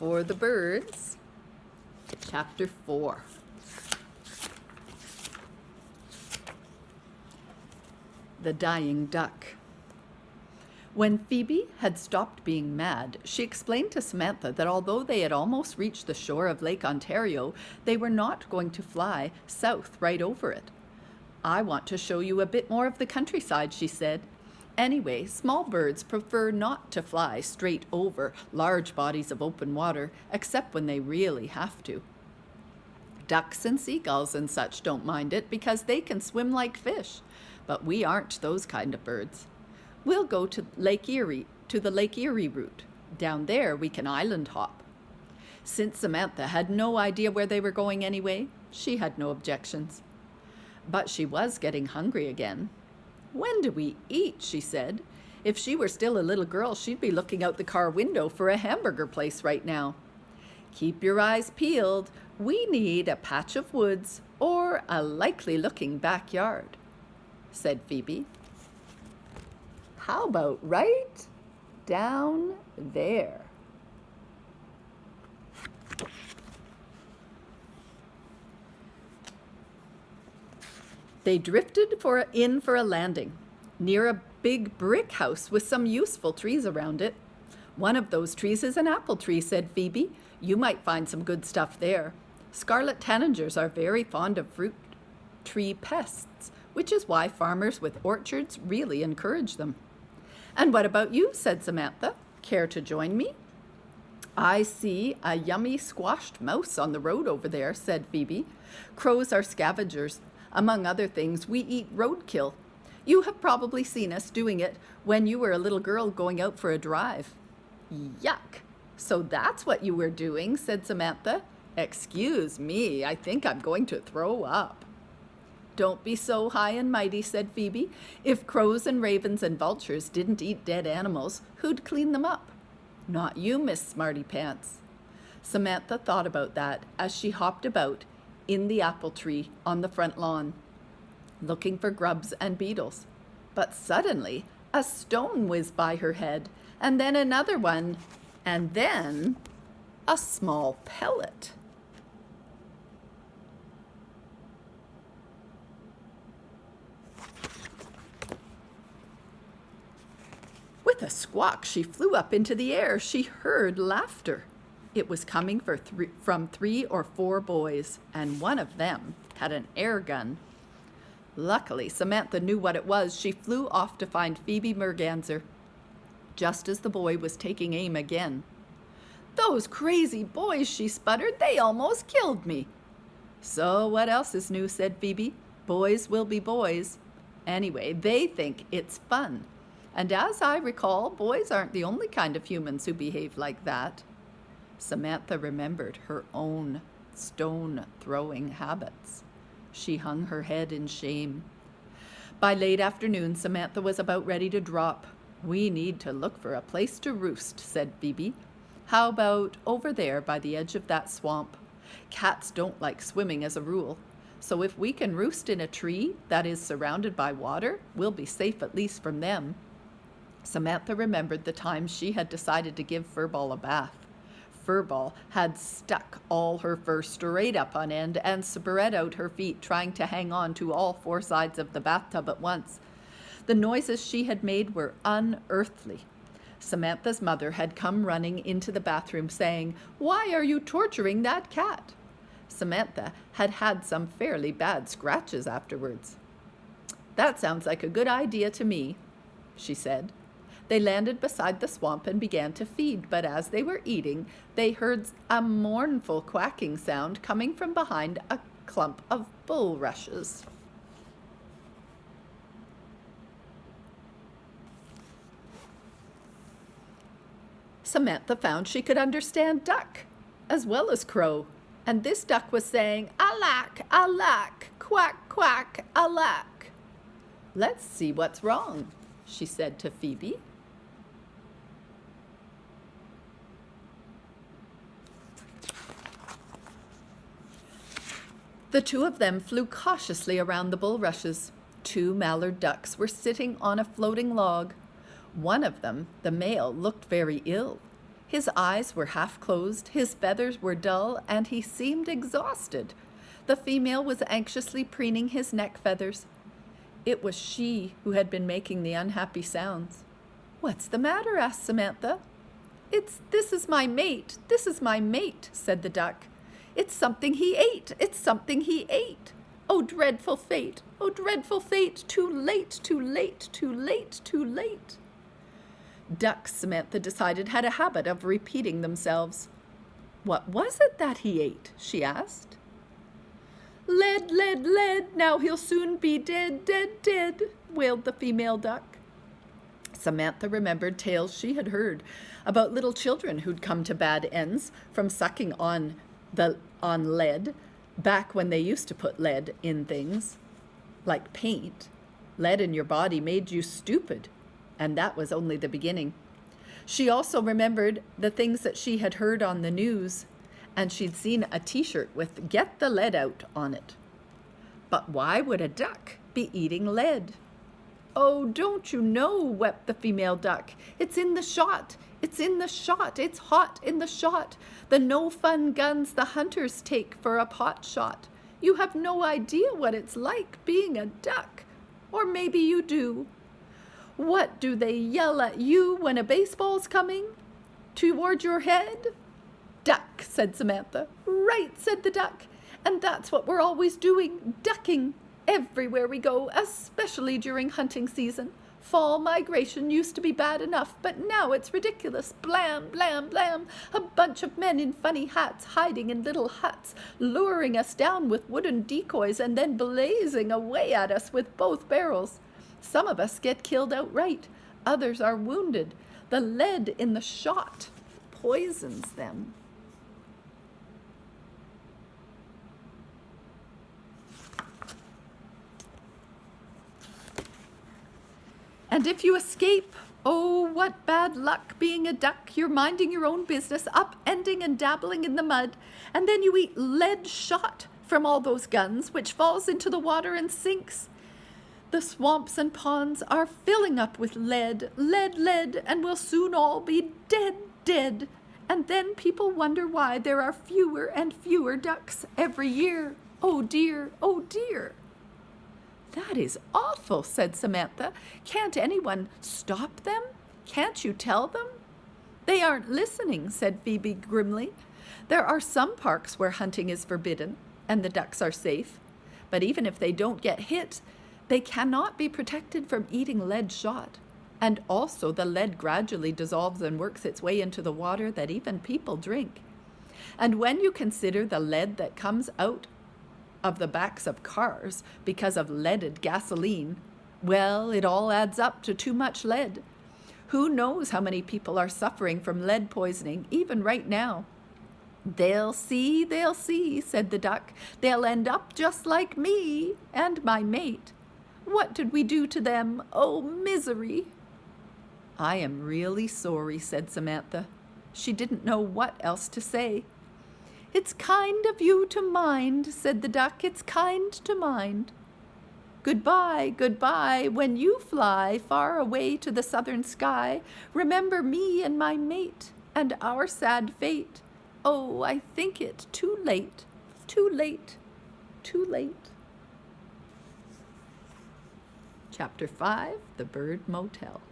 for the birds. Chapter 4. The Dying Duck. When Phoebe had stopped being mad, she explained to Samantha that although they had almost reached the shore of Lake Ontario, they were not going to fly south right over it. "I want to show you a bit more of the countryside," she said. "Anyway, small birds prefer not to fly straight over large bodies of open water, except when they really have to. Ducks and seagulls and such don't mind it because they can swim like fish, but we aren't those kind of birds. We'll go to the Lake Erie route. Down there we can island hop." Since Samantha had no idea where they were going anyway, she had no objections. But she was getting hungry again. "When do we eat?" she said. If she were still a little girl, she'd be looking out the car window for a hamburger place right now. "Keep your eyes peeled. We need a patch of woods or a likely-looking backyard," said Phoebe. "How about right down there?" They drifted in for a landing, near a big brick house with some useful trees around it. "One of those trees is an apple tree," said Phoebe. "You might find some good stuff there. Scarlet tanagers are very fond of fruit tree pests, which is why farmers with orchards really encourage them." "And what about you?" said Samantha. "Care to join me?" "I see a yummy squashed mouse on the road over there," said Phoebe. "Crows are scavengers. Among other things, we eat roadkill. You have probably seen us doing it when you were a little girl going out for a drive." "Yuck! So that's what you were doing," said Samantha. "Excuse me, I think I'm going to throw up." "Don't be so high and mighty," said Phoebe. "If crows and ravens and vultures didn't eat dead animals, who'd clean them up?" "Not you, Miss Smarty Pants." Samantha thought about that as she hopped about in the apple tree on the front lawn, looking for grubs and beetles. But suddenly, a stone whizzed by her head, and then another one, and then a small pellet. With a squawk, she flew up into the air. She heard laughter. It was coming from 3 or 4 boys, and one of them had an air gun. Luckily, Samantha knew what it was. She flew off to find Phoebe Merganser, just as the boy was taking aim again. "Those crazy boys," she sputtered. "They almost killed me." "So what else is new?" said Phoebe. "Boys will be boys. Anyway, they think it's fun. And as I recall, boys aren't the only kind of humans who behave like that." Samantha remembered her own stone-throwing habits. She hung her head in shame. By late afternoon, Samantha was about ready to drop. "We need to look for a place to roost," said Phoebe. "How about over there by the edge of that swamp? Cats don't like swimming as a rule, so if we can roost in a tree that is surrounded by water, we'll be safe at least from them." Samantha remembered the time she had decided to give Furball a bath. Furball had stuck all her fur straight up on end and spread out her feet, trying to hang on to all 4 sides of the bathtub at once. The noises she had made were unearthly. Samantha's mother had come running into the bathroom saying, "Why are you torturing that cat?" Samantha had had some fairly bad scratches afterwards. "That sounds like a good idea to me," she said. They landed beside the swamp and began to feed, but as they were eating, they heard a mournful quacking sound coming from behind a clump of bulrushes. Samantha found she could understand duck as well as crow, and this duck was saying, "Alack, alack, quack, quack, alack." "Let's see what's wrong," she said to Phoebe. The 2 of them flew cautiously around the bulrushes. 2 mallard ducks were sitting on a floating log. One of them, the male, looked very ill. His eyes were half closed, his feathers were dull, and he seemed exhausted. The female was anxiously preening his neck feathers. It was she who had been making the unhappy sounds. "What's the matter?" asked Samantha. This is my mate, said the duck. "It's something he ate, it's something he ate. Oh, dreadful fate, too late, too late, too late, too late." Ducks, Samantha decided, had a habit of repeating themselves. "What was it that he ate?" she asked. "Lead, lead, lead, now he'll soon be dead, dead, dead," wailed the female duck. Samantha remembered tales she had heard about little children who'd come to bad ends from sucking on lead, back when they used to put lead in things like paint. Lead in your body made you stupid, and that was only the beginning. She also remembered the things that she had heard on the news, and she'd seen a t-shirt with "Get the lead out" on it. But why would a duck be eating lead? "Oh, don't you know," wept the female duck. "It's in the shot, it's in the shot, it's hot in the shot. The no-fun guns the hunters take for a pot shot. You have no idea what it's like being a duck. Or maybe you do. What do they yell at you when a baseball's coming toward your head?" "Duck," said Samantha. "Right," said the duck. "And that's what we're always doing, ducking. Everywhere we go, especially during hunting season. Fall migration used to be bad enough, but now it's ridiculous. Blam, blam, blam. A bunch of men in funny hats hiding in little huts, luring us down with wooden decoys and then blazing away at us with both barrels. Some of us get killed outright. Others are wounded. The lead in the shot poisons them." "And if you escape, oh, what bad luck being a duck. You're minding your own business, upending and dabbling in the mud, and then you eat lead shot from all those guns, which falls into the water and sinks. The swamps and ponds are filling up with lead, lead, lead, and we'll soon all be dead, dead. And then people wonder why there are fewer and fewer ducks every year. Oh dear, oh dear." "That is awful," said Samantha. "Can't anyone stop them? Can't you tell them?" "They aren't listening," said Phoebe grimly. "There are some parks where hunting is forbidden and the ducks are safe. But even if they don't get hit, they cannot be protected from eating lead shot. And also the lead gradually dissolves and works its way into the water that even people drink. And when you consider the lead that comes out of the backs of cars because of leaded gasoline, well, it all adds up to too much lead. Who knows how many people are suffering from lead poisoning even right now." They'll see," said the duck. "They'll end up just like me and my mate. What did we do to them? Oh, misery." "I am really sorry," said Samantha. She didn't know what else to say. "It's kind of you to mind," said the duck. "It's kind to mind. Goodbye, goodbye, when you fly far away to the southern sky. Remember me and my mate and our sad fate. Oh, I think it too late, too late, too late." Chapter 5, The Bird Motel.